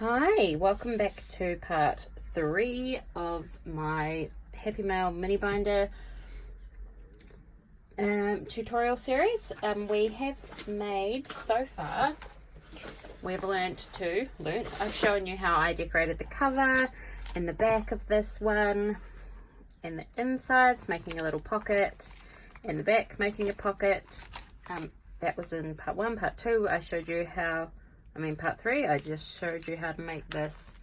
Hi, welcome back to part 3 of my Happymail mini binder tutorial series. We have made so far, I've shown you how I decorated the cover and the back of this one and the insides, making a little pocket, and the back making a pocket. That was in part 1. Part 2 I showed you part 3 I just showed you how to make this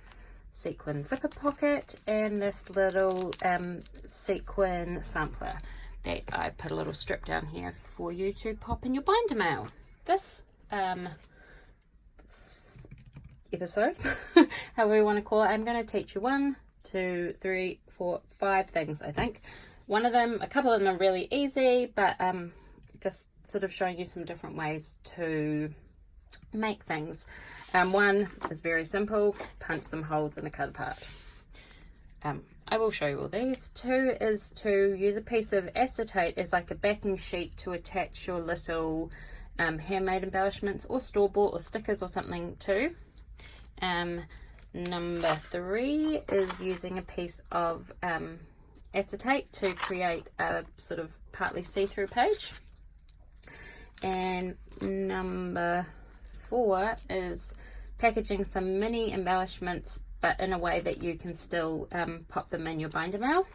sequin zipper pocket and this little sequin sampler that I put a little strip down here for you to pop in your binder mail. This episode, however you want to call it, I'm going to teach you 1, 2, 3, 4, 5 things, I think. A couple of them are really easy, but just sort of showing you some different ways to make things. One is very simple: punch some holes in a cut apart. I will show you all these. 2 is to use a piece of acetate as like a backing sheet to attach your little handmade embellishments or store-bought or stickers or something to. Number 3 is using a piece of acetate to create a sort of partly see-through page. And number 4 is packaging some mini embellishments, but in a way that you can still pop them in your binder mail.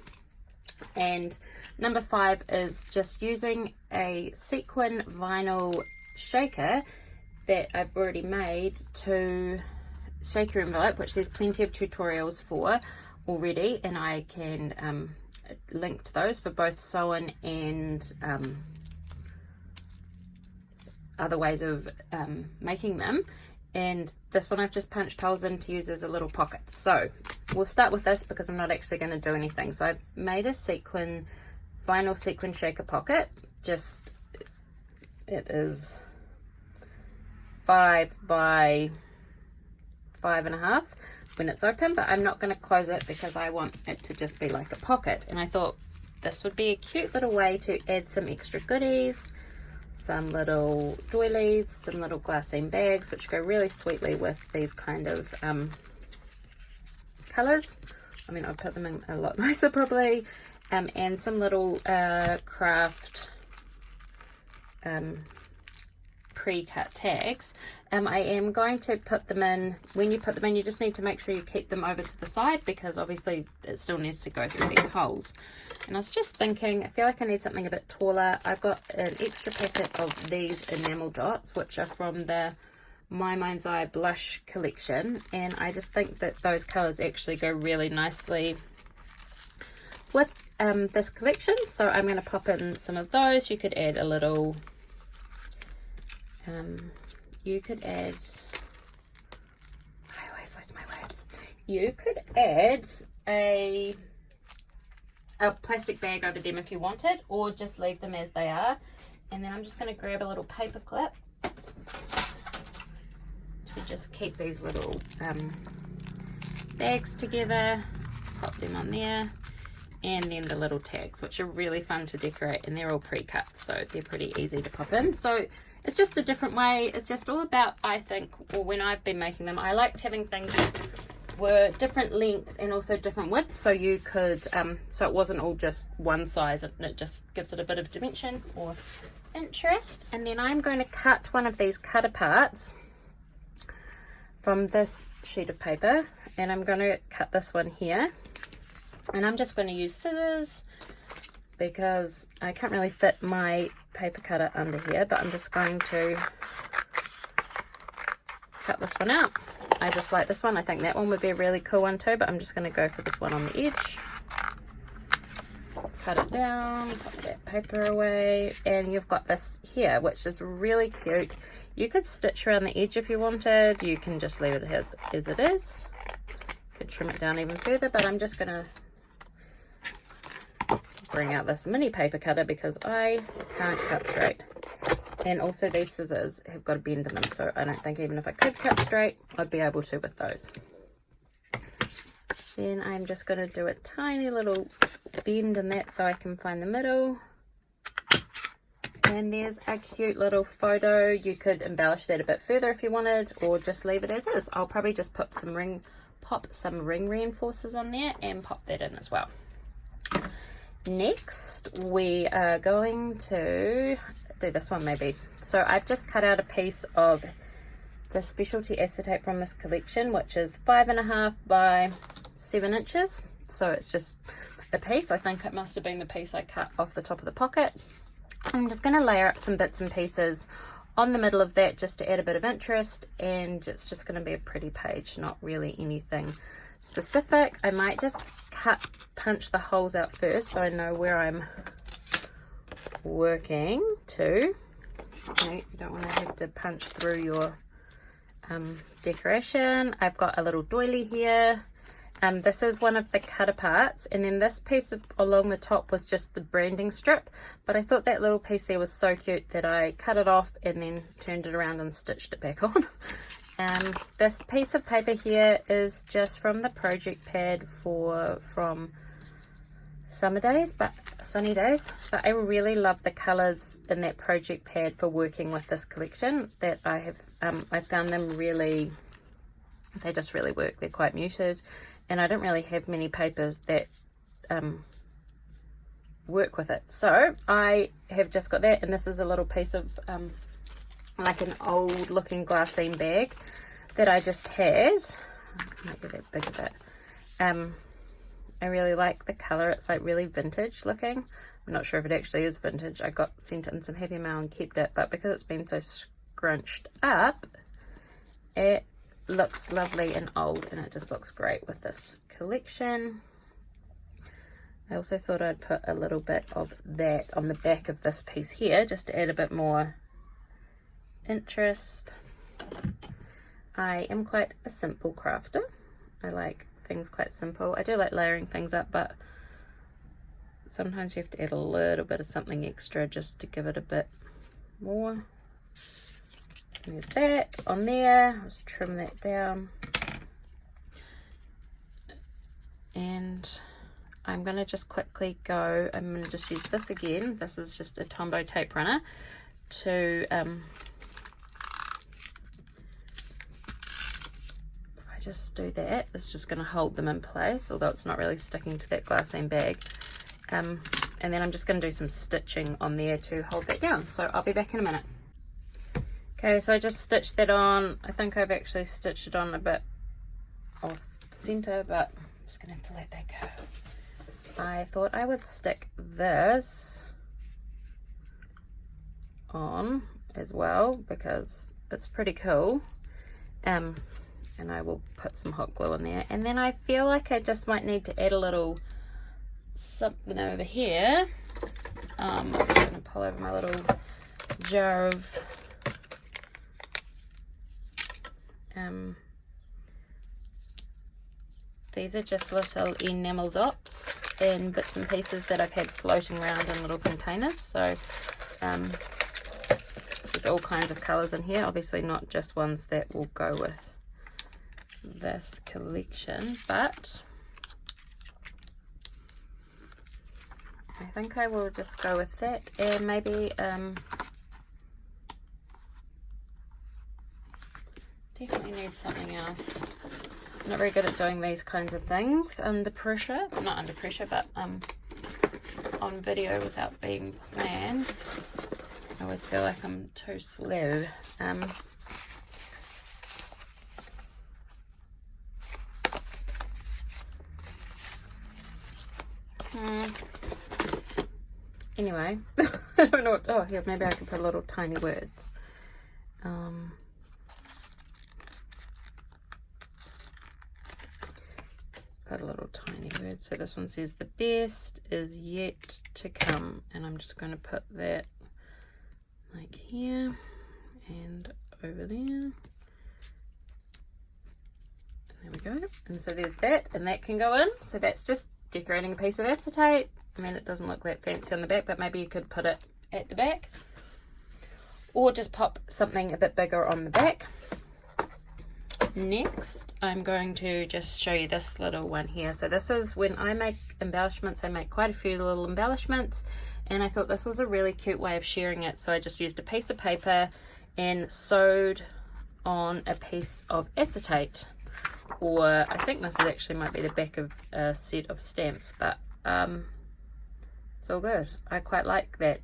And number 5 is just using a sequin vinyl shaker that I've already made to shake your envelope, which there's plenty of tutorials for already, and I can link to those for both sewn and other ways of making them. And this one I've just punched holes in to use as a little pocket. So we'll start with this because I'm not actually going to do anything. So I've made a vinyl sequin shaker pocket. It is 5 by 5.5 when it's open, but I'm not going to close it because I want it to just be like a pocket. And I thought this would be a cute little way to add some extra goodies, some little doilies, some little glassine bags, which go really sweetly with these kind of colours. I mean, I'd put them in a lot nicer probably. And some little craft pre-cut tags. I am going to put them in. When you put them in, you just need to make sure you keep them over to the side because obviously it still needs to go through these holes. And I was just thinking, I feel like I need something a bit taller. I've got an extra packet of these enamel dots, which are from the My Mind's Eye blush collection, and I just think that those colours actually go really nicely with this collection. So I'm going to pop in some of those. You could add a little I always lose my words. You could add a plastic bag over them if you wanted, or just leave them as they are. And then I'm just going to grab a little paper clip to just keep these little bags together, pop them on there, and then the little tags, which are really fun to decorate, and they're all pre-cut, so they're pretty easy to pop in. So it's just a different way. It's just all about, I think, or when I've been making them, I liked having things that were different lengths and also different widths, so you could so it wasn't all just one size, and it just gives it a bit of dimension or interest. And then I'm going to cut one of these cut aparts from this sheet of paper, and I'm going to cut this one here, and I'm just going to use scissors because I can't really fit my paper cutter under here, but I'm just going to cut this one out. I just like this one. I think that one would be a really cool one too, but I'm just going to go for this one on the edge. Cut it down, put that paper away, and you've got this here, which is really cute. You could stitch around the edge if you wanted. You can just leave it as it is. Could trim it down even further, but I'm just going to bring out this mini paper cutter because I can't cut straight. And also these scissors have got a bend in them, so I don't think even if I could cut straight, I'd be able to with those. Then I'm just going to do a tiny little bend in that so I can find the middle. And there's a cute little photo. You could embellish that a bit further if you wanted, or just leave it as is. I'll probably just pop some ring reinforcers on there and pop that in as well. Next, we are going to do this one maybe. So I've just cut out a piece of the specialty acetate from this collection, which is 5.5 by 7 inches. So it's just a piece. I think it must have been the piece I cut off the top of the pocket. I'm just going to layer up some bits and pieces on the middle of that just to add a bit of interest, and it's just going to be a pretty page, not really anything specific. I might just punch the holes out first so I know where I'm working to. You don't want to have to punch through your decoration. I've got a little doily here. This is one of the cut aparts, and then this piece along the top was just the branding strip, but I thought that little piece there was so cute that I cut it off and then turned it around and stitched it back on. This piece of paper here is just from the project pad from sunny days, but I really love the colors in that project pad for working with this collection that I have. I found them really, they just really work. They're quite muted, and I don't really have many papers that work with it. So I have just got that, and this is a little piece of like an old looking glassine bag that I just had. I might get that big a bit. I really like the colour. It's like really vintage looking. I'm not sure if it actually is vintage. I got sent in some Happy Mail and kept it, but because it's been so scrunched up, it looks lovely and old, and it just looks great with this collection. I also thought I'd put a little bit of that on the back of this piece here just to add a bit more interest. I am quite a simple crafter. I like things quite simple. I do like layering things up, but sometimes you have to add a little bit of something extra just to give it a bit more. And there's that on there. Let's trim that down. And I'm going to just quickly go, I'm going to just use this again. This is just a Tombow tape runner to, if I just do that, it's just going to hold them in place, although it's not really sticking to that glassine bag. And then I'm just going to do some stitching on there to hold that down. So I'll be back in a minute. Okay, so I just stitched that on. I think I've actually stitched it on a bit off center, but I'm just going to have to let that go. I thought I would stick this on as well because it's pretty cool. And I will put some hot glue on there. And then I feel like I just might need to add a little something over here. I'm going to pull over my little jar of these are just little enamel dots and bits and pieces that I've had floating around in little containers. So there's all kinds of colours in here, obviously not just ones that will go with this collection, but I think I will just go with that, and maybe definitely need something else. I'm not very good at doing these kinds of things under pressure, not under pressure, but on video without being planned. I always feel like I'm too slow. Anyway, I don't know what, oh here, maybe I can put little tiny words. Put a little tiny word. So this one says the best is yet to come, and I'm just going to put that like here and over there. There we go. And so there's that, and that can go in. So that's just decorating a piece of acetate. I mean, it doesn't look that fancy on the back, but maybe you could put it at the back, or just pop something a bit bigger on the back. Next, I'm going to just show you this little one here. So this is when I make embellishments. I make quite a few little embellishments, and I thought this was a really cute way of sharing it. So I just used a piece of paper and sewed on a piece of acetate, or I think this actually might be the back of a set of stamps, but it's all good. I quite like that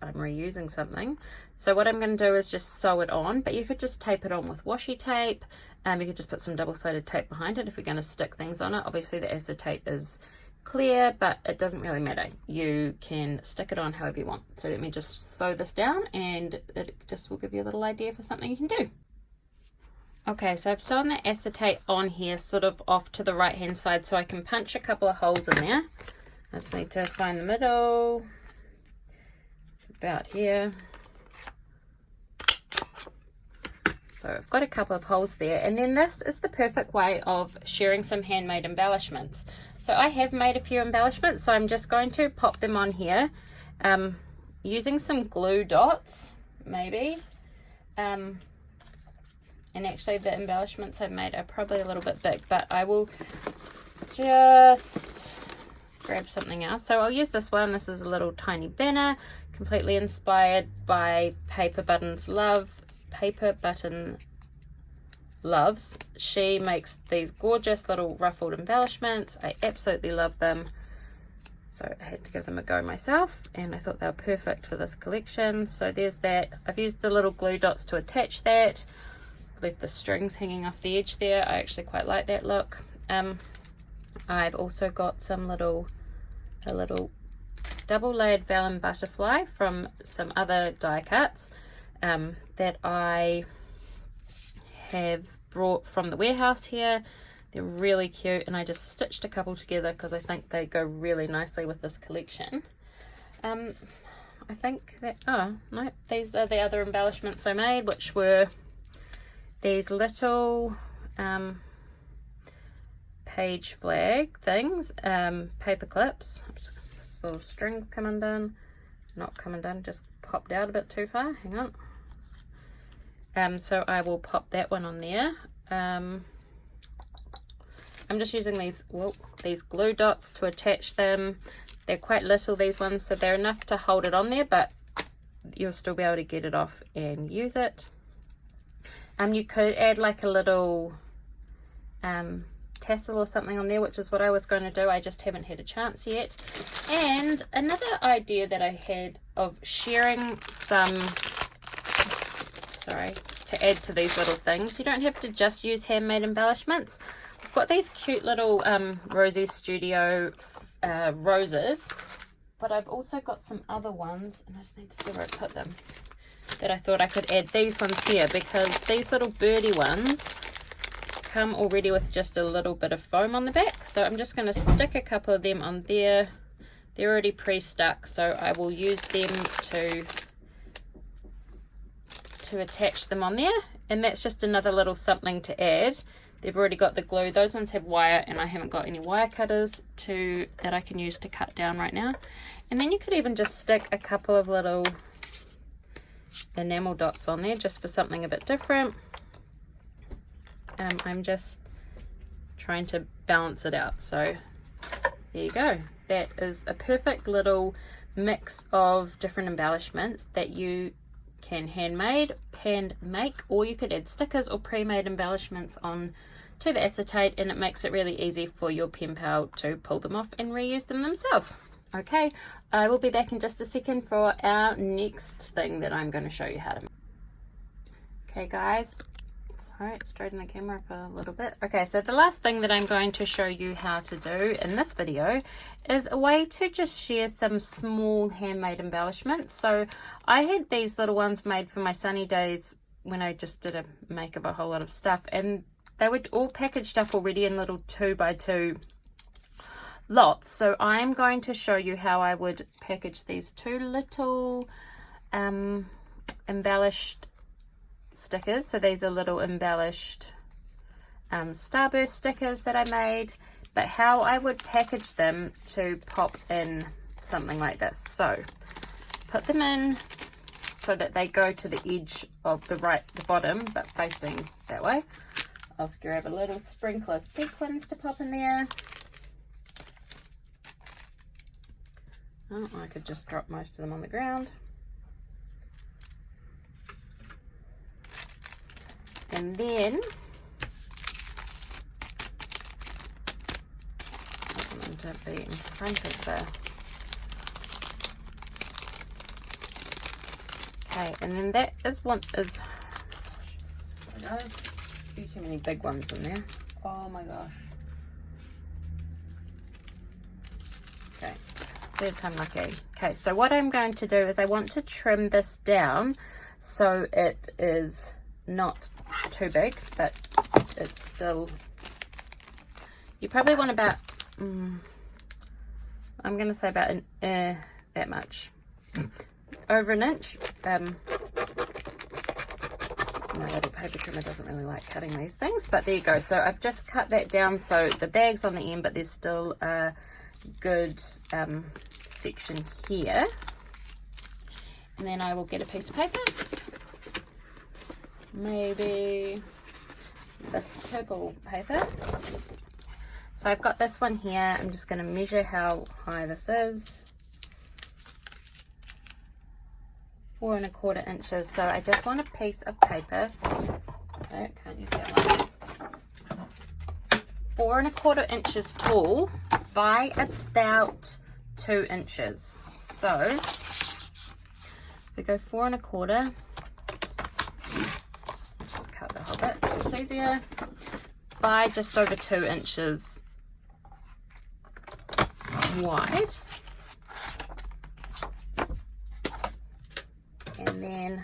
I'm reusing something. So what I'm going to do is just sew it on, but you could just tape it on with washi tape. You could just put some double-sided tape behind it if you're going to stick things on it. Obviously the acetate is clear, but it doesn't really matter. You can stick it on however you want. So let me just sew this down, and it just will give you a little idea for something you can do. Okay, so I've sewn the acetate on here sort of off to the right hand side so I can punch a couple of holes in there. I just need to find the middle. It's about here. So I've got a couple of holes there, and then this is the perfect way of sharing some handmade embellishments. So I have made a few embellishments, so I'm just going to pop them on here using some glue dots maybe. And actually the embellishments I've made are probably a little bit big, but I will just grab something else. So I'll use this one. This is a little tiny banner, completely inspired by Paper Button Loves. She makes these gorgeous little ruffled embellishments. I absolutely love them. So I had to give them a go myself, and I thought they were perfect for this collection. So there's that. I've used the little glue dots to attach that. Left the strings hanging off the edge there. I actually quite like that look. I've also got a little double layered vellum butterfly from some other die cuts that I have brought from the warehouse here. They're really cute, and I just stitched a couple together because I think they go really nicely with this collection. I think that, oh no, these are the other embellishments I made, which were these little page flag things, paper clips. This little string come undone, not come undone, just popped out a bit too far. Hang on. So I will pop that one on there. I'm just using these glue dots to attach them. They're quite little, these ones, so they're enough to hold it on there, but you'll still be able to get it off and use it. You could add like a little tassel or something on there, which is what I was going to do. I just haven't had a chance yet. And another idea that I had of sharing some, to add to these little things. You don't have to just use handmade embellishments. I've got these cute little Rosie Studio roses, but I've also got some other ones, and I just need to see where I put them, that I thought I could add these ones here, because these little birdie ones come already with just a little bit of foam on the back. So I'm just going to stick a couple of them on there. They're already pre-stuck, so I will use them to attach them on there. And that's just another little something to add. They've already got the glue. Those ones have wire, and I haven't got any wire cutters that I can use to cut down right now. And then you could even just stick a couple of little enamel dots on there just for something a bit different. I'm just trying to balance it out. So there you go. That is a perfect little mix of different embellishments that you can hand make, or you could add stickers or pre-made embellishments on to the acetate, and it makes it really easy for your pen pal to pull them off and reuse them themselves. Okay, I will be back in just a second for our next thing that I'm going to show you how to make. Okay guys, sorry, straighten the camera up a little bit. Okay, so the last thing that I'm going to show you how to do in this video is a way to just share some small handmade embellishments. So I had these little ones made for my sunny days when I just did make up a whole lot of stuff, and they were all packaged up already in little 2x2 lots. So I'm going to show you how I would package these two little embellished stickers. So these are little embellished starburst stickers that I made, but how I would package them to pop in something like this. So put them in so that they go to the edge of the bottom, but facing that way. I'll grab a little sprinkle of sequins to pop in there. Oh, I could just drop most of them on the ground. And then I want them to be in front of the... Okay, and then that is one is... There's a few too many big ones in there. Oh my gosh. Okay, third time lucky. Okay, so what I'm going to do is I want to trim this down so it is not too big, but it's still... You probably want about... I'm going to say about that much. Over an inch. My little paper trimmer doesn't really like cutting these things, but there you go. So I've just cut that down so the bag's on the end, but there's still a good section here. And then I will get a piece of paper, maybe this purple paper. So I've got this one here. I'm just going to measure how high this is. 4 1/4 inches. So I just want a piece of paper. No, can't use that one. 4 1/4 inches tall by about 2 inches. So if we go 4 1/4, just cut the whole bit. It's easier. By just over 2 inches wide. And then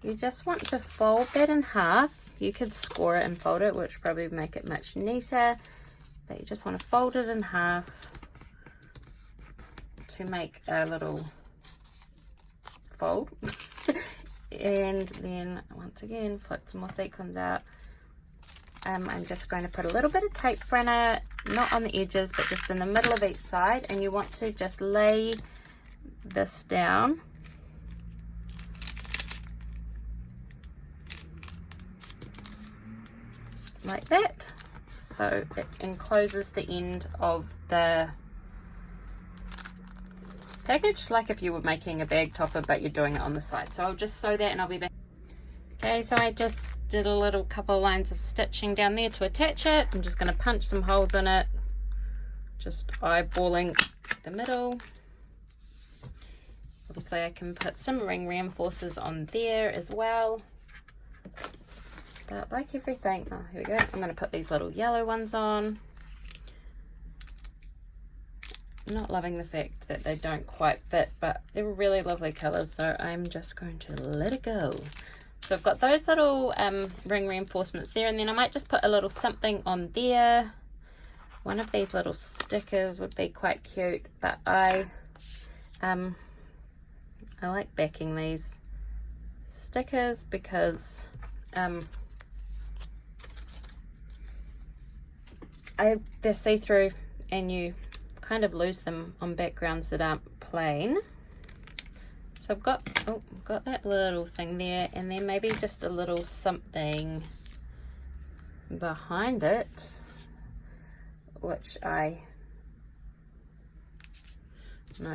you just want to fold that in half. You could score it and fold it, which probably would make it much neater, but you just want to fold it in half to make a little fold. And then once again, flip some more sequins out. I'm just going to put a little bit of tape runner, not on the edges, but just in the middle of each side, and you want to just lay this down like that, so it encloses the end of the package, like if you were making a bag topper but you're doing it on the side. So I'll just sew that and I'll be back. Okay, so I just did a little couple of lines of stitching down there to attach it. I'm just going to punch some holes in it, just eyeballing the middle. Obviously I can put some ring reinforcers on there as well. But like everything, oh, here we go. I'm going to put these little yellow ones on. I'm not loving the fact that they don't quite fit, but they're really lovely colours, so I'm just going to let it go. So I've got those little ring reinforcements there, and then I might just put a little something on there. One of these little stickers would be quite cute, but I like backing these stickers because they're see-through and you kind of lose them on backgrounds that aren't plain. So I've got that little thing there, and then maybe just a little something behind it, which no,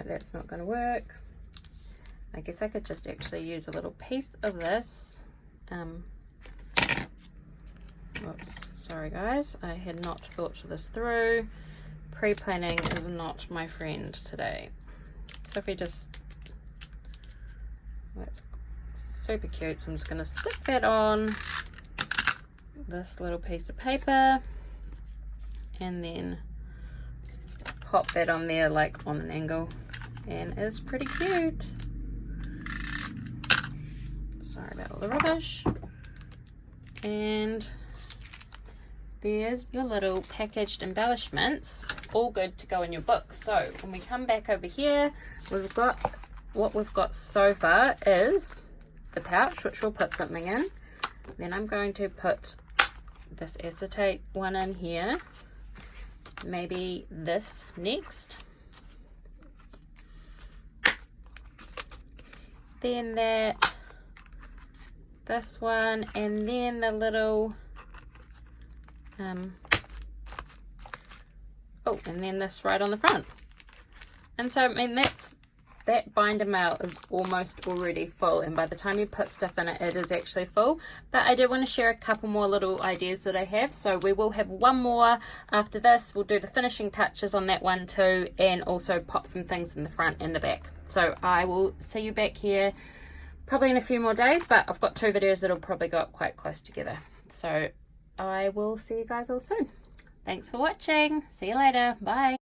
that's not going to work. I guess I could just actually use a little piece of this. Whoops, sorry guys, I had not thought this through. Pre-planning is not my friend today. So if we just, that's super cute, so I'm just going to stick that on this little piece of paper and then pop that on there like on an angle, and it's pretty cute. Sorry about all the rubbish. And there's your little packaged embellishments, all good to go in your book. So when we come back over here, what we've got so far is the pouch, which we'll put something in. Then I'm going to put this acetate one in here, maybe this next, then this one, and then the little and then this right on the front. And so, I mean, that binder mail is almost already full, and by the time you put stuff in it, it is actually full. But I do want to share a couple more little ideas that I have. So we will have one more after this. We'll do the finishing touches on that one too, and also pop some things in the front and the back. So I will see you back here probably in a few more days, but I've got 2 videos that'll probably go up quite close together. So I will see you guys all soon. Thanks for watching. See you later. Bye.